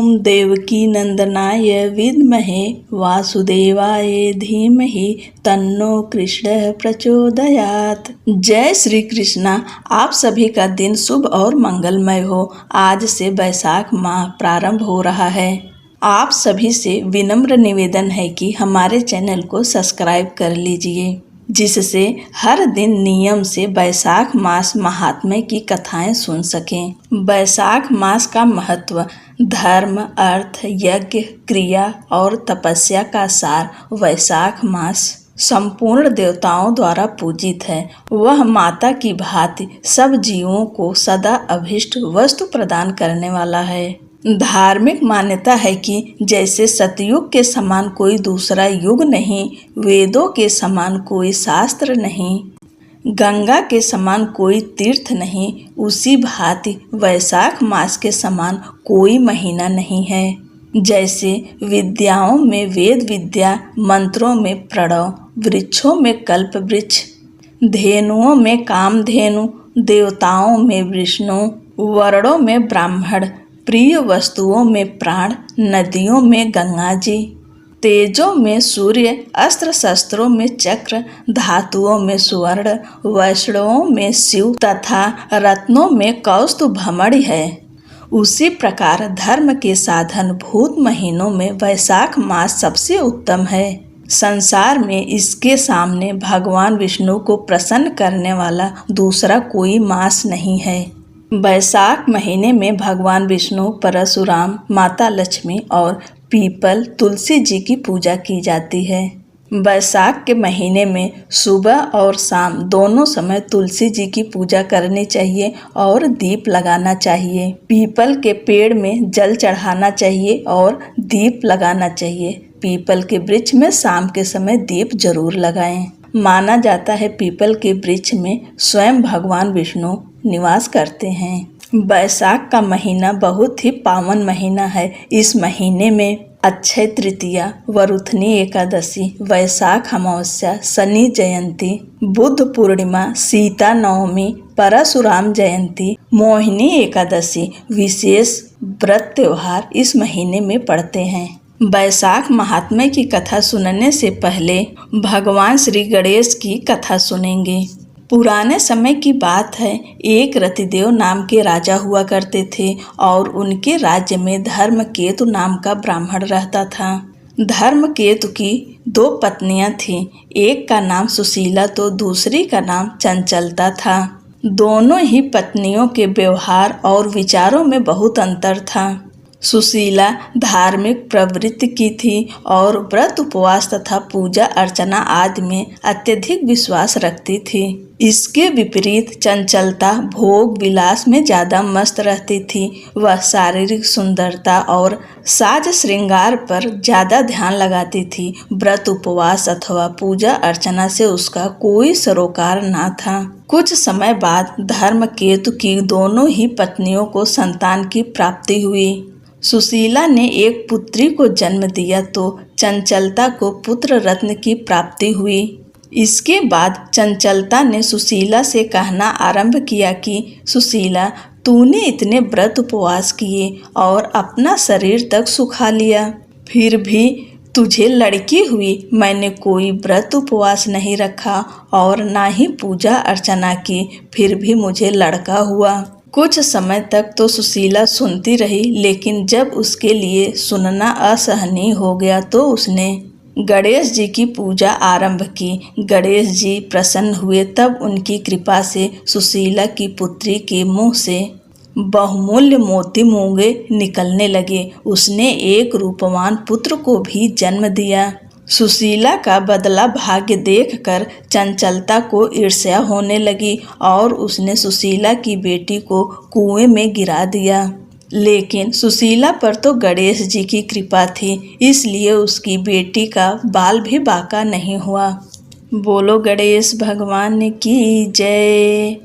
ओम देवकी नंदनाय विद्महे वासुदेवाय धीमहि तन्नो कृष्ण प्रचोदयात्। जय श्री कृष्णा। आप सभी का दिन शुभ और मंगलमय हो। आज से वैशाख माह प्रारंभ हो रहा है। आप सभी से विनम्र निवेदन है कि हमारे चैनल को सब्सक्राइब कर लीजिए, जिससे हर दिन नियम से वैशाख मास महात्म्य की कथाएं सुन सकें। वैशाख मास का महत्व धर्म, अर्थ, यज्ञ, क्रिया और तपस्या का सार वैशाख मास संपूर्ण देवताओं द्वारा पूजित है। वह माता की भांति सब जीवों को सदा अभीष्ट वस्तु प्रदान करने वाला है। धार्मिक मान्यता है कि जैसे सतयुग के समान कोई दूसरा युग नहीं, वेदों के समान कोई शास्त्र नहीं, गंगा के समान कोई तीर्थ नहीं, उसी भांति वैशाख मास के समान कोई महीना नहीं है। जैसे विद्याओं में वेद विद्या, मंत्रों में प्रणव, वृक्षों में कल्प वृक्ष, धेनुओं में कामधेनु, देवताओं में विष्णु, वर्णों में ब्राह्मण, प्रिय वस्तुओं में प्राण, नदियों में गंगा जी, तेजों में सूर्य, अस्त्र शस्त्रों में चक्र, धातुओं में स्वर्ण, वैष्णवों में शिव तथा रत्नों में कौस्तुभमणि है। उसी प्रकार धर्म के साधन भूत महीनों में वैशाख मास सबसे उत्तम है। संसार में इसके सामने भगवान विष्णु को प्रसन्न करने वाला दूसरा कोई मास नहीं है। वैशाख महीने में भगवान विष्णु, परशुराम, माता लक्ष्मी और पीपल, तुलसी जी की पूजा की जाती है। वैशाख के महीने में सुबह और शाम दोनों समय तुलसी जी की पूजा करनी चाहिए और दीप लगाना चाहिए। पीपल के पेड़ में जल चढ़ाना चाहिए और दीप लगाना चाहिए। पीपल के वृक्ष में शाम के समय दीप जरूर लगाएं। माना जाता है पीपल के वृक्ष में स्वयं भगवान विष्णु निवास करते हैं। वैशाख का महीना बहुत ही पावन महीना है। इस महीने में अक्षय तृतीया, वरुथनी एकादशी, वैशाख अमावस्या, शनि जयंती, बुद्ध पूर्णिमा, सीता नवमी, परशुराम जयंती, मोहिनी एकादशी विशेष व्रत त्योहार इस महीने में पड़ते हैं। वैशाख महात्म्य की कथा सुनने से पहले भगवान श्री गणेश की कथा सुनेंगे। पुराने समय की बात है। एक रतिदेव नाम के राजा हुआ करते थे और उनके राज्य में धर्मकेतु नाम का ब्राह्मण रहता था। धर्मकेतु की 2 पत्नियां थीं। एक का नाम सुशीला तो दूसरी का नाम चंचलता था। दोनों ही पत्नियों के व्यवहार और विचारों में बहुत अंतर था। सुशीला धार्मिक प्रवृत्ति की थी और व्रत उपवास तथा पूजा अर्चना आदि में अत्यधिक विश्वास रखती थी। इसके विपरीत चंचलता भोग विलास में ज्यादा मस्त रहती थी। वह शारीरिक सुंदरता और साज श्रृंगार पर ज्यादा ध्यान लगाती थी। व्रत उपवास अथवा पूजा अर्चना से उसका कोई सरोकार न था। कुछ समय बाद धर्मकेतु की दोनों ही पत्नियों को संतान की प्राप्ति हुई। सुशीला ने एक पुत्री को जन्म दिया तो चंचलता को पुत्र रत्न की प्राप्ति हुई। इसके बाद चंचलता ने सुशीला से कहना आरंभ किया कि सुशीला, तूने इतने व्रत उपवास किए और अपना शरीर तक सुखा लिया, फिर भी तुझे लड़की हुई। मैंने कोई व्रत उपवास नहीं रखा और ना ही पूजा अर्चना की, फिर भी मुझे लड़का हुआ। कुछ समय तक तो सुशीला सुनती रही, लेकिन जब उसके लिए सुनना असहनीय हो गया तो उसने गणेश जी की पूजा आरंभ की। गणेश जी प्रसन्न हुए, तब उनकी कृपा से सुशीला की पुत्री के मुंह से बहुमूल्य मोती मूंगे निकलने लगे। उसने एक रूपवान पुत्र को भी जन्म दिया। सुशीला का बदला भाग्य देखकर चंचलता को ईर्ष्या होने लगी और उसने सुशीला की बेटी को कुएं में गिरा दिया। लेकिन सुशीला पर तो गणेश जी की कृपा थी, इसलिए उसकी बेटी का बाल भी बाका नहीं हुआ। बोलो गणेश भगवान की जय,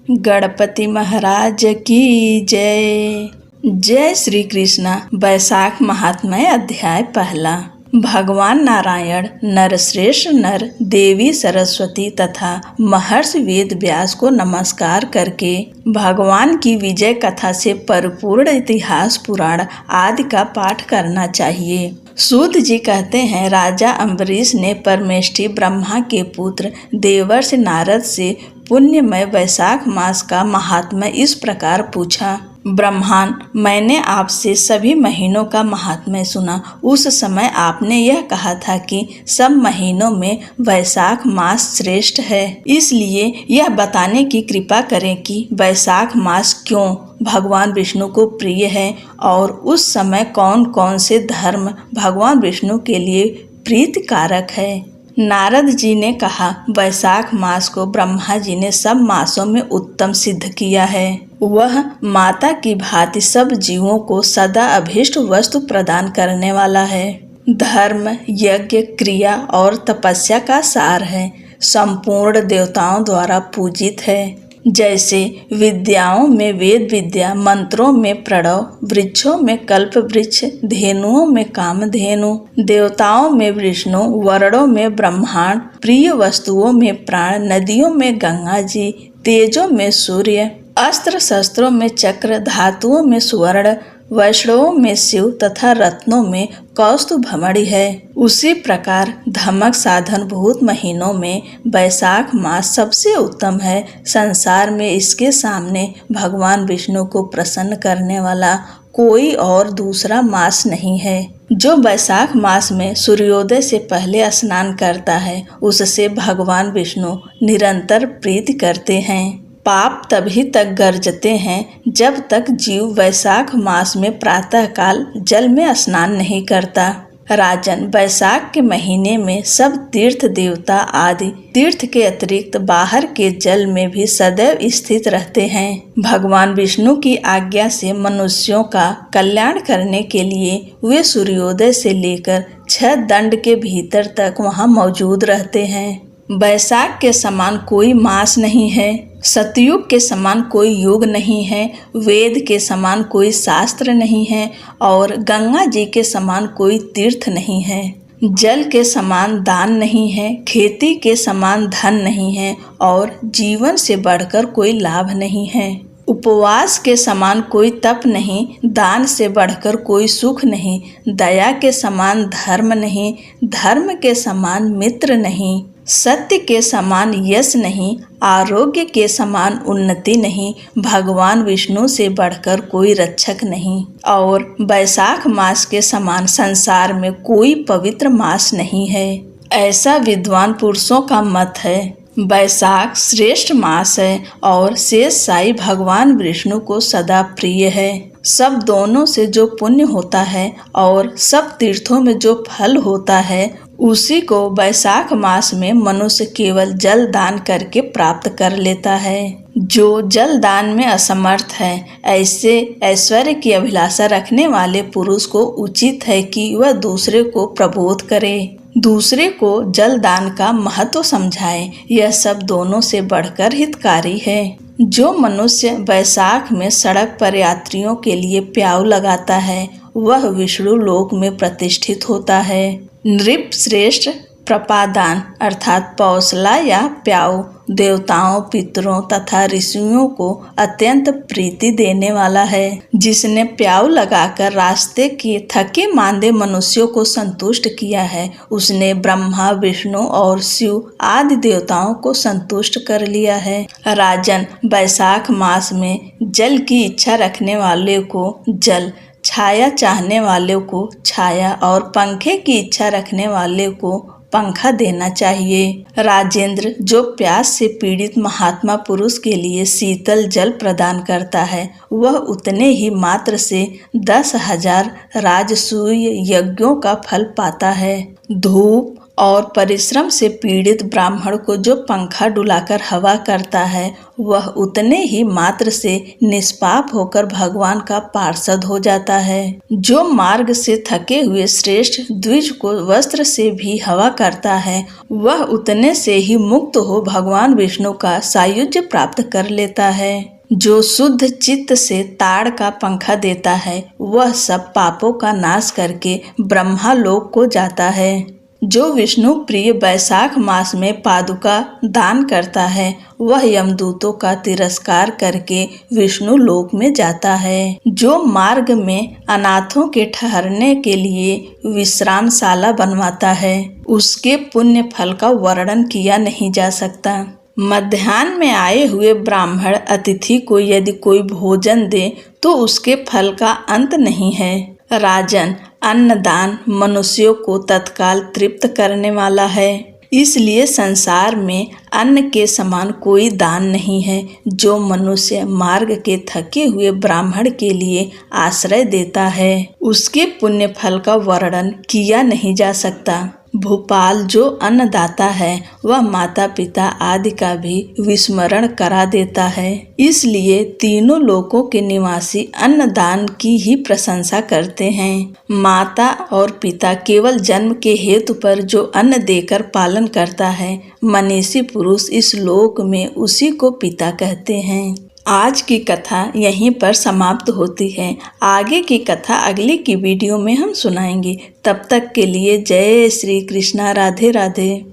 गणपति महाराज की जय। जय श्री कृष्णा। वैशाख महात्म्य अध्याय पहला। भगवान नारायण, नरश्रेष्ठ नर, देवी सरस्वती तथा महर्षि वेद व्यास को नमस्कार करके भगवान की विजय कथा से परिपूर्ण इतिहास पुराण आदि का पाठ करना चाहिए। सूत जी कहते हैं, राजा अम्बरीश ने परमेष्ठी ब्रह्मा के पुत्र देवर्षि नारद से पुण्यमय वैशाख मास का महात्म्य इस प्रकार पूछा। ब्रह्मन, मैंने आपसे सभी महीनों का महात्म्य सुना। उस समय आपने यह कहा था कि सब महीनों में वैशाख मास श्रेष्ठ है, इसलिए यह बताने की कृपा करें कि वैशाख मास क्यों भगवान विष्णु को प्रिय है और उस समय कौन कौन से धर्म भगवान विष्णु के लिए प्रीतिकारक है। नारद जी ने कहा, वैशाख मास को ब्रह्मा जी ने सब मासों में उत्तम सिद्ध किया है। वह माता की भांति सब जीवों को सदा अभीष्ट वस्तु प्रदान करने वाला है। धर्म, यज्ञ, क्रिया और तपस्या का सार है। संपूर्ण देवताओं द्वारा पूजित है। जैसे विद्याओं में वेद विद्या, मंत्रों में प्रणव, वृक्षों में कल्प वृक्ष, धेनुओं में कामधेनु, देवताओं में विष्णु, वर्णों में ब्रह्मांड, प्रिय वस्तुओं में प्राण, नदियों में गंगा जी, तेजों में सूर्य, अस्त्र शस्त्रों में चक्र, धातुओं में स्वर्ण, वैष्णवों में शिव तथा रत्नों में कौस्तुभमणि है। उसी प्रकार धमक साधन भूत महीनों में वैशाख मास सबसे उत्तम है। संसार में इसके सामने भगवान विष्णु को प्रसन्न करने वाला कोई और दूसरा मास नहीं है। जो वैशाख मास में सूर्योदय से पहले स्नान करता है, उससे भगवान विष्णु निरंतर प्रीति करते हैं। पाप तभी तक गर्जते हैं जब तक जीव वैशाख मास में प्रातःकाल जल में स्नान नहीं करता। राजन, वैशाख के महीने में सब तीर्थ देवता आदि तीर्थ के अतिरिक्त बाहर के जल में भी सदैव स्थित रहते हैं। भगवान विष्णु की आज्ञा से मनुष्यों का कल्याण करने के लिए वे सूर्योदय से लेकर 6 दंड के भीतर तक वहां मौजूद रहते हैं। वैशाख के समान कोई मास नहीं है, सतयुग के समान कोई युग नहीं है, वेद के समान कोई शास्त्र नहीं है और गंगा जी के समान कोई तीर्थ नहीं है। जल के समान दान नहीं है, खेती के समान धन नहीं है और जीवन से बढ़कर कोई लाभ नहीं है। उपवास के समान कोई तप नहीं, दान से बढ़कर कोई सुख नहीं, दया के समान धर्म नहीं, धर्म के समान मित्र नहीं, सत्य के समान यश नहीं, आरोग्य के समान उन्नति नहीं, भगवान विष्णु से बढ़कर कोई रक्षक नहीं और वैशाख मास के समान संसार में कोई पवित्र मास नहीं है। ऐसा विद्वान पुरुषों का मत है। वैशाख श्रेष्ठ मास है और शेष साई भगवान विष्णु को सदा प्रिय है। सब दोनों से जो पुण्य होता है और सब तीर्थों में जो फल होता है, उसी को वैशाख मास में मनुष्य केवल जल दान करके प्राप्त कर लेता है। जो जल दान में असमर्थ है, ऐसे ऐश्वर्य की अभिलाषा रखने वाले पुरुष को उचित है कि वह दूसरे को प्रबोध करे, दूसरे को जल दान का महत्व समझाए। यह सब दोनों से बढ़कर हितकारी है। जो मनुष्य वैशाख में सड़क पर यात्रियों के लिए प्याऊ लगाता है, वह विष्णु लोक में प्रतिष्ठित होता है। नृप श्रेष्ठ प्रपादान अर्थात पौसला या प्याऊ देवताओं, पितरों तथा ऋषियों को अत्यंत प्रीति देने वाला है। जिसने प्याऊ लगाकर रास्ते के थके मांदे मनुष्यों को संतुष्ट किया है, उसने ब्रह्मा, विष्णु और शिव आदि देवताओं को संतुष्ट कर लिया है। राजन, वैशाख मास में जल की इच्छा रखने वाले को जल, छाया चाहने वाले को छाया और पंखे की इच्छा रखने वाले को पंखा देना चाहिए। राजेंद्र, जो प्यास से पीड़ित महात्मा पुरुष के लिए शीतल जल प्रदान करता है, वह उतने ही मात्र से 10,000 राजसूय यज्ञों का फल पाता है। धूप और परिश्रम से पीड़ित ब्राह्मण को जो पंखा डुलाकर हवा करता है, वह उतने ही मात्र से निष्पाप होकर भगवान का पार्षद हो जाता है। जो मार्ग से थके हुए श्रेष्ठ द्विज को वस्त्र से भी हवा करता है, वह उतने से ही मुक्त हो भगवान विष्णु का सायुज्य प्राप्त कर लेता है। जो शुद्ध चित्त से ताड़ का पंखा देता है वह सब पापों का नाश करके ब्रह्मा लोक को जाता है। जो विष्णु प्रिय वैशाख मास में पादुका दान करता है वह यमदूतों का तिरस्कार करके विष्णु लोक में जाता है। जो मार्ग में अनाथों के ठहरने के लिए विश्रामशाला बनवाता है उसके पुण्य फल का वर्णन किया नहीं जा सकता। मध्याह्न में आए हुए ब्राह्मण अतिथि को यदि कोई भोजन दे तो उसके फल का अंत नहीं है। राजन, अन्नदान मनुष्यों को तत्काल तृप्त करने वाला है, इसलिए संसार में अन्न के समान कोई दान नहीं है। जो मनुष्य मार्ग के थके हुए ब्राह्मण के लिए आश्रय देता है उसके पुण्य फल का वर्णन किया नहीं जा सकता। भूपाल जो अन्नदाता है वह माता पिता आदि का भी विस्मरण करा देता है, इसलिए तीनों लोकों के निवासी अन्नदान की ही प्रशंसा करते हैं। माता और पिता केवल जन्म के हेतु पर जो अन्न देकर पालन करता है, मनीषी पुरुष इस लोक में उसी को पिता कहते हैं। आज की कथा यहीं पर समाप्त होती है। आगे की कथा अगली की वीडियो में हम सुनाएंगे। तब तक के लिए जय श्री कृष्णा, राधे राधे।